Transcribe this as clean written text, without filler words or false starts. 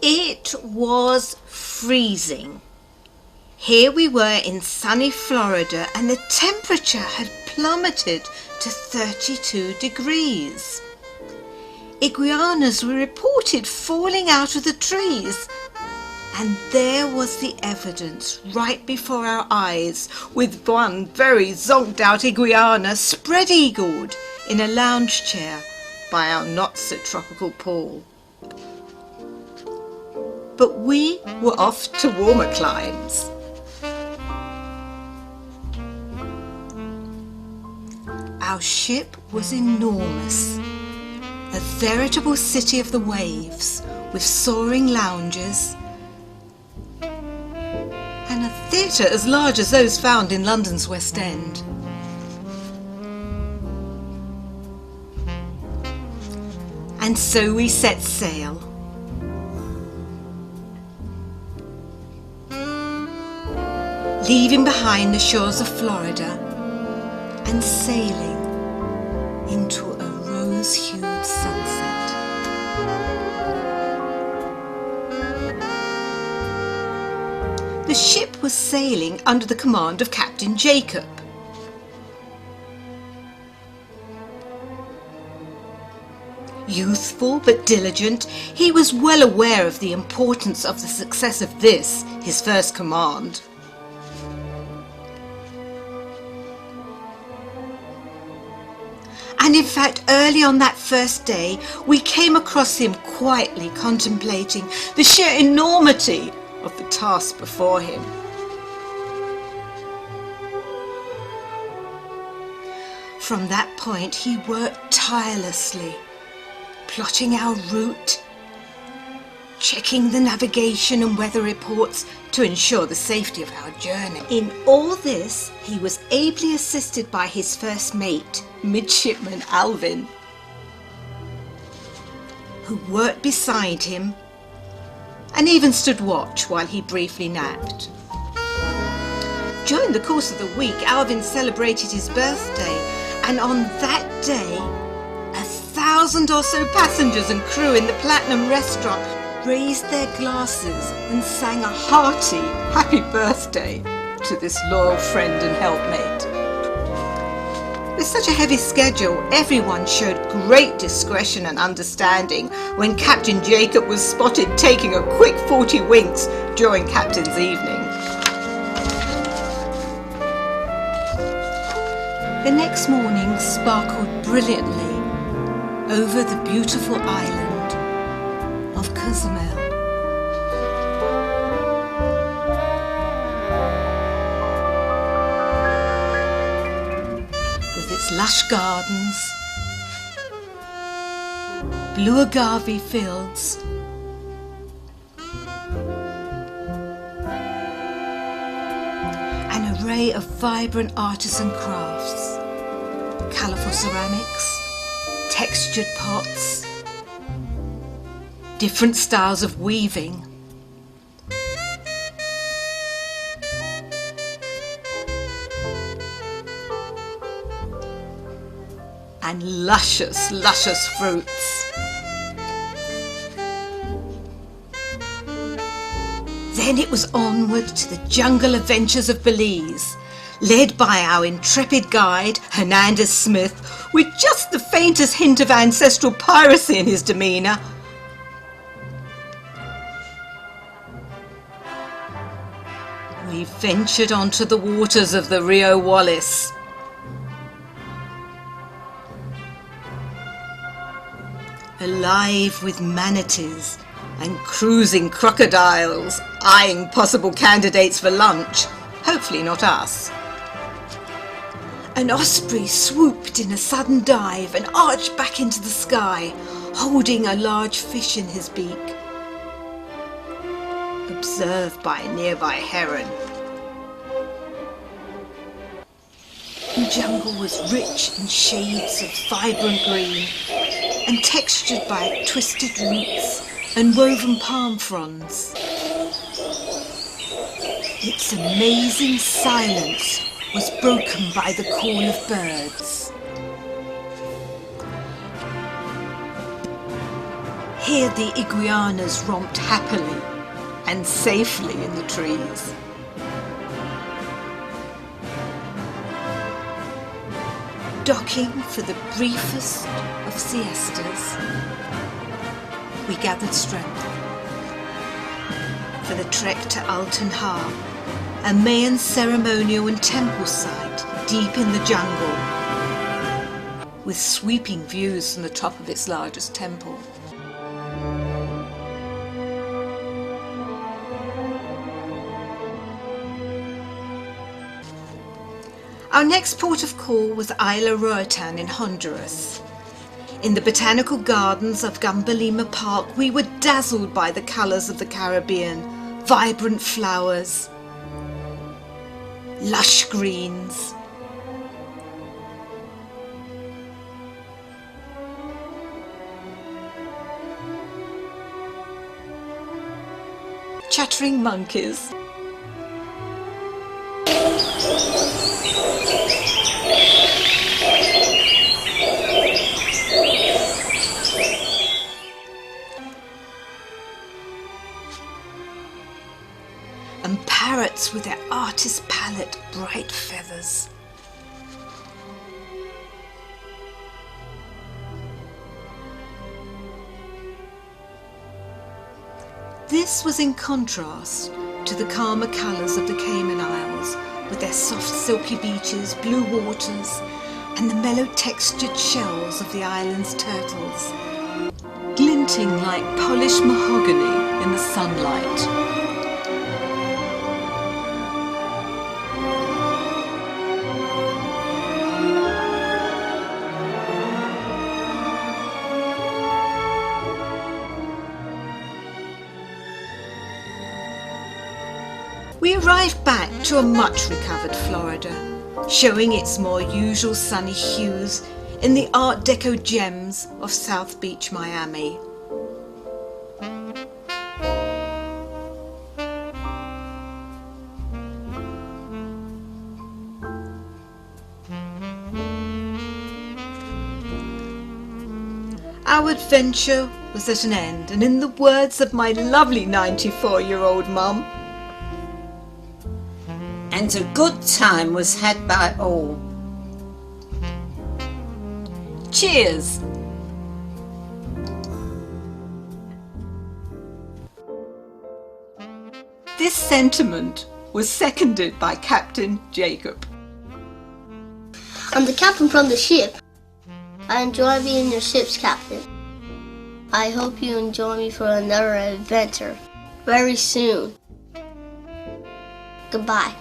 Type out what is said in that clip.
It was freezing. Here we were in sunny Florida and the temperature had plummeted to 32 degrees. Iguanas were reported falling out of the trees, and there was the evidence right before our eyes, with one very zonked out iguana spread-eagled in a lounge chair by our not-so-tropical pool. But we were off to warmer climes. Our ship was enormous, a veritable city of the waves, with soaring lounges and a theatre as large as those found in London's West End. And so we set sail. Leaving behind the shores of Florida and sailing into a rose-hued sunset. The ship was sailing under the command of Captain Jacob. Youthful but diligent, he was well aware of the importance of the success of this, his first command. And in fact, early on that first day, we came across him quietly contemplating the sheer enormity of the task before him. From that point, he worked tirelessly, plotting our route, checking the navigation and weather reports to ensure the safety of our journey. In all this, he was ably assisted by his first mate, Midshipman Alvin, who worked beside him and even stood watch while he briefly napped. During the course of the week, Alvin celebrated his birthday, and on that day, 1,000 or so passengers and crew in the Platinum restaurant raised their glasses and sang a hearty happy birthday to this loyal friend and helpmate. With such a heavy schedule, everyone showed great discretion and understanding when Captain Jacob was spotted taking a quick 40 winks during Captain's evening. The next morning sparkled brilliantly over the beautiful island of Cozumel. With its lush gardens, blue agave fields, an array of vibrant artisan crafts, colourful ceramics, textured pots, different styles of weaving, and luscious, luscious fruits. Then it was onward to the jungle adventures of Belize, led by our intrepid guide, Hernandez Smith, with just the faintest hint of ancestral piracy in his demeanour. We ventured onto the waters of the Rio Wallace. Alive with manatees and cruising crocodiles, eyeing possible candidates for lunch, hopefully not us. An osprey swooped in a sudden dive and arched back into the sky, holding a large fish in his beak. Observed by a nearby heron. The jungle was rich in shades of vibrant green and textured by twisted roots and woven palm fronds. Its amazing silence was broken by the call of birds. Here the iguanas romped happily and safely in the trees. Docking for the briefest of siestas, we gathered strength for the trek to Altan Ha, a Mayan ceremonial and temple site deep in the jungle, with sweeping views from the top of its largest temple. Our next port of call was Isla Roatan in Honduras. In the botanical gardens of Gambalima Park, we were dazzled by the colours of the Caribbean, vibrant flowers, lush greens. Chattering monkeys. And parrots with their artist palette bright feathers. This was in contrast to the calmer colours of the Cayman Isles, with their soft silky beaches, blue waters, and the mellow textured shells of the island's turtles, glinting like polished mahogany in the sunlight. We arrived back to a much recovered Florida, showing its more usual sunny hues in the Art Deco gems of South Beach, Miami. Our adventure was at an end, and in the words of my lovely 94-year-old mum, and a good time was had by all. Cheers! This sentiment was seconded by Captain Jacob. I'm the captain from the ship. I enjoy being your ship's captain. I hope you enjoy me for another adventure very soon. Goodbye.